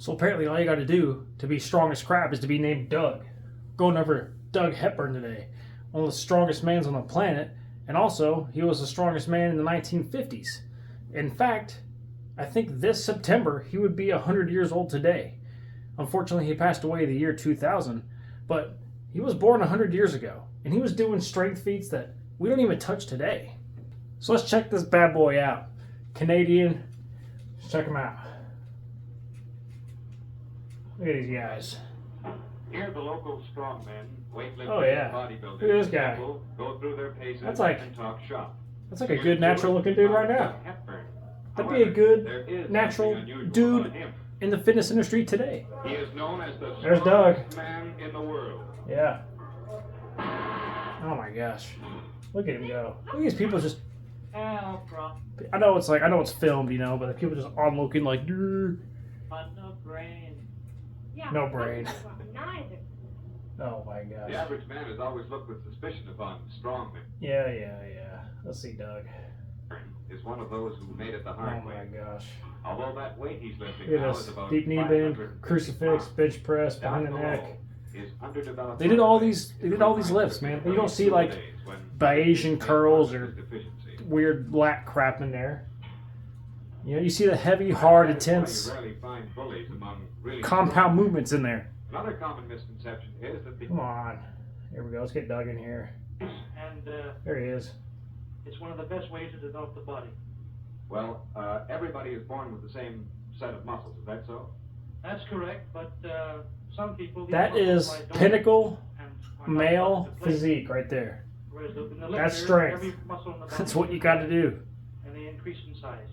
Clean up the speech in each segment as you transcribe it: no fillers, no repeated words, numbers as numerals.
So apparently all you got to do to be strong as crap is to be named Doug. Going over Doug Hepburn today. One of the strongest men on the planet. And also, he was the strongest man in the 1950s. In fact, I think this September he would be 100 years old today. Unfortunately, he passed away the year 2000. But he was born 100 years ago. And he was doing strength feats that we don't even touch today. So let's check this bad boy out. Canadian. Let's check him out. Look at these guys. Here, the local strongmen, weightlifting, Oh, yeah. bodybuilders, Look at this guy. go through their paces That's like- and talk shop. That's like a good natural looking dude right now. Hepburn. That'd be a good There is natural something unusual dude about him. in the fitness industry today. He is known as the There's Doug. strongest man in the world. Yeah. Oh my gosh. Look at him go. Look at these people just. Help, bro. I know it's filmed, but the people just onlooking like, "Grr." But no brain. Yeah, No brain. Neither. Oh my The gosh. average man has always looked with suspicion upon strongmen. Yeah. Let's see, Doug. Is one of those who made it the Oh hard my way. gosh. Although that weight he's lifting Look at now this. is about Deep knee bend, 550 crucifix, pounds. bench press, behind the Down neck. below is underdeveloped They did all heart rate. these. They did all these lifts, man. You don't see like Days when Bayesian curls or deficiency. weird lat crap in there. You see the heavy, hard, That is why intense, you rarely find bullies among really compound strong. movements in there. Another common misconception is that the Come on. Here we go. Let's get Doug in here. And There he is. it's one of the best ways to develop the body. everybody is born with the same set of muscles. Is that so? That's correct, but some people... these That muscles is lie dormant pinnacle and are not male brought into play. physique right there. Whereas in the That's lifter, strength. every muscle in the body That's what is you got to developed, do. And they increase in size.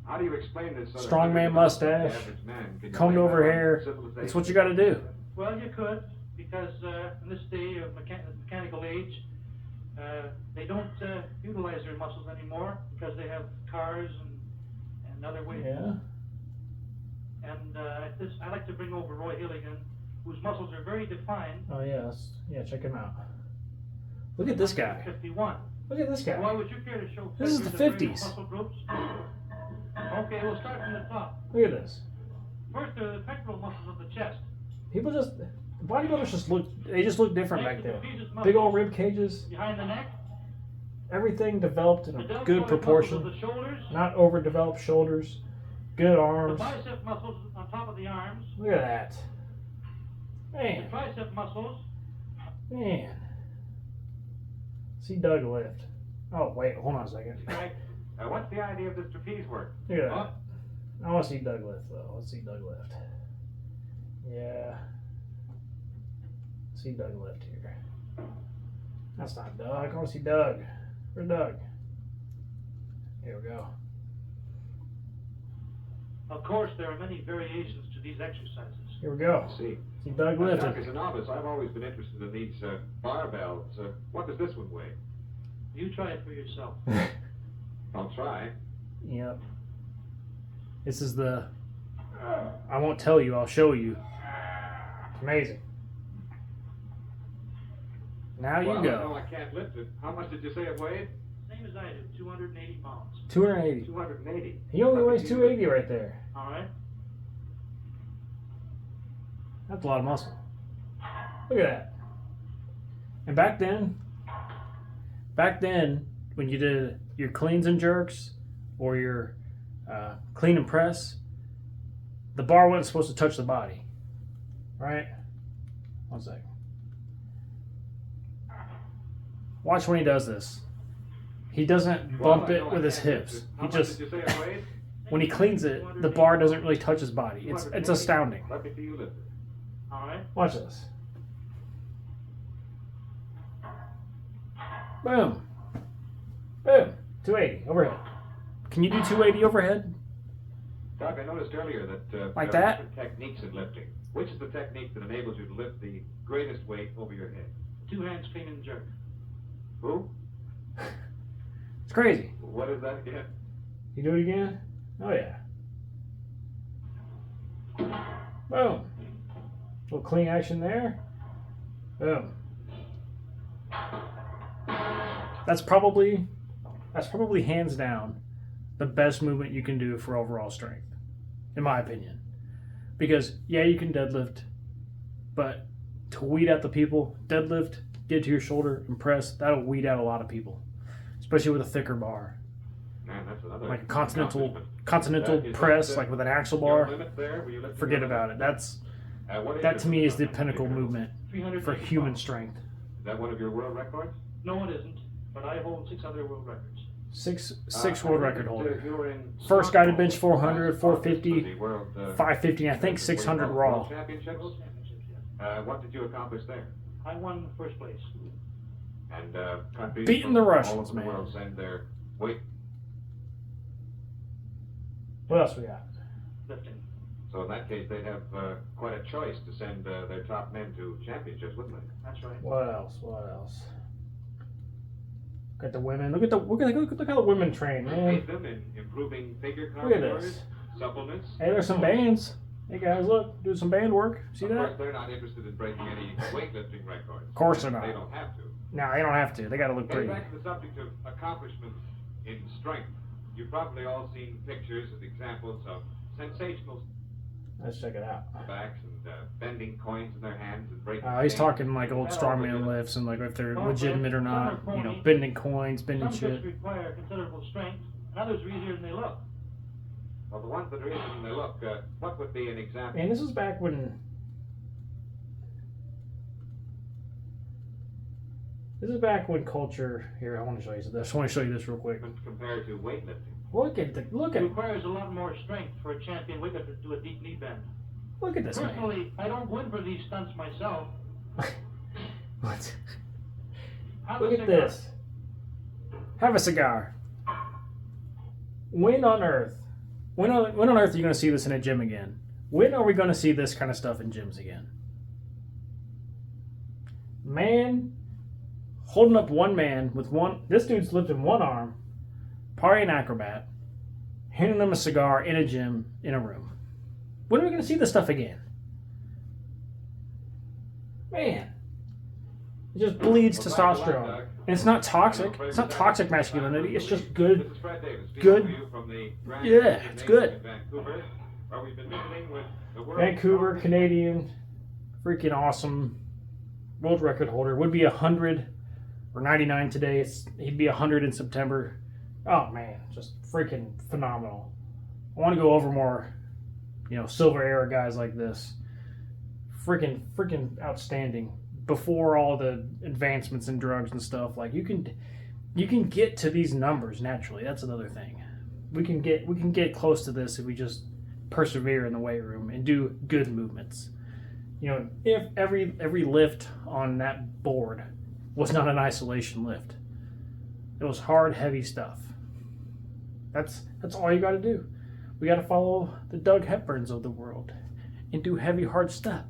How do you explain this? sort of Strongman underdeveloped mustache, average man? Can you Combed blame over that on hair. civilization? That's what you got to do. Well, you could, because in this day of mechanical age, they don't utilize their muscles anymore because they have cars and other ways. Yeah. And I like to bring over Roy Hilligan, whose muscles are very defined. Oh yeah. Check him out. Look at this guy. 51. Look at this Why guy. would you care to show This is pictures the of various 50s. muscle groups? Okay, we'll start from the top. Look at this. First, are the pectoral muscles of the chest. People just bodybuilders just look. They just look different back Next, the then. trapezius muscles Big old rib cages. behind the neck. Everything developed in The a deltoid good muscles of proportion. the shoulders. Not overdeveloped shoulders. Good The arms. bicep muscles on top of the arms. Look at that. The Man. tricep muscles. Man. See Doug lift. Oh, wait, hold on a second. Right. What's the idea of this trapeze work? Look at that. What? I want to see Doug lift, though. Let's see Doug lift. Yeah. See Doug lift here. That's not Doug. I want to see Doug. Where's Doug? Here we go. Of course, there are many variations to these exercises. Here we go. See. See Doug Doug, as lifting. a novice, I've always been interested in these barbells. What does this one weigh? You try it for yourself. I'll try. Yep. This is the. I won't tell you. I'll show you. It's amazing. Now you Well, I know go. I can't lift it. How much did you say it weighed? Same as I do, 280 pounds. 280. 280. He only weighs 280 right there. All right? That's a lot of muscle. Look at that. And back then, when you did your cleans and jerks or your clean and press, the bar wasn't supposed to touch the body. Right? One second. Watch when he does this. He doesn't bump Well, I it know with I his can't lift hips. it. He How much just did you say it weighed? when he cleans it, the bar doesn't really touch his body. It's 280. astounding. Let me see you lift it. All right? Watch this. Boom. Boom. 280 overhead. Can you do 280 overhead? Doug, I noticed earlier that Like there are that? different techniques in lifting. Which is the technique that enables you to lift the greatest weight over your head? 2 hands clean and jerk. Who? It's crazy. What is that again? You do it again? Oh yeah. Boom. Little clean action there. Boom. That's probably hands down the best movement you can do for overall strength, in my opinion. Because yeah, you can deadlift, but to weed out the people, deadlift, get to your shoulder and press, that'll weed out a lot of people, especially with a thicker bar. Man, that's another Like a continental Is press, that, like with an axle your bar. limit there? Were you lifting Forget your about limit? it. That's What that to me is the it? pinnacle movement 300 for human strength. Is that one of your world records? No, it isn't. But I hold 6 other world records. Six I world think record that, holder. you were in First guy to Stockholm bench with 400, the 450, world, 550, and I think 600 raw. World championships? World championships, yes. What did you accomplish there? I won first place. And countries Beating from the all Russians, over the man. world send their weight. What else we got? Lifting. So in that case, they'd have quite a choice to send their top men to championships, wouldn't they? That's right. What else? What else? Look at the women. Look how the women train, man. Aid them in improving figure Look at contours, this. supplements. Hey, there's some bands. Hey guys, look, do some band work. See Of that? course, they're not interested in breaking any weightlifting records. Of course they're not. They don't have to. No, they don't have to. They got to look Getting pretty. back to the subject of accomplishments in strength, you've probably all seen pictures and examples of sensational Let's check it out. backs and bending coins in their hands and breaking. He's chains. talking like old strongman lifts and like if they're legitimate or not. You know, bending coins, bending Some shit. tricks require considerable strength, and others are easier than they look. Well, the ones that are easier than they look, what would be an example? And this is back when. This is back when culture. Here, I want to show you this. I want to show you this real quick. Compared to weightlifting? Look at It requires a lot more strength for a champion weightlifter to do a deep knee bend. look at this man. Personally, I don't go in for these stunts myself. What? Have Look a at cigar. this. Have a cigar. When on earth are you going to see this in a gym again? When are we going to see this kind of stuff in gyms again? Man, holding up one man with one. This dude's lifting one arm, probably an acrobat, handing him a cigar in a gym in a room. When are we going to see this stuff again? Man, it just bleeds Well, back to that, testosterone. Doug. And it's not toxic. It's not toxic masculinity. It's just This good. is Fred Davis, speaking Good. to you from the Grand Yeah, Canyon it's Nation good. in Vancouver, where we've been visiting with the world's Vancouver, strongest- Canadian, freaking awesome world record holder. Would be 100 or 99 today. He'd be 100 in September. Oh man, just freaking phenomenal. I want to go over more, silver era guys like this. Freaking outstanding. Before all the advancements in drugs and stuff, like you can get to these numbers naturally. That's another thing. We can get close to this if we just persevere in the weight room and do good movements. If every lift on that board was not an isolation lift, it was hard, heavy stuff. That's all you got to do. We got to follow the Doug Hepburns of the world and do heavy, hard stuff.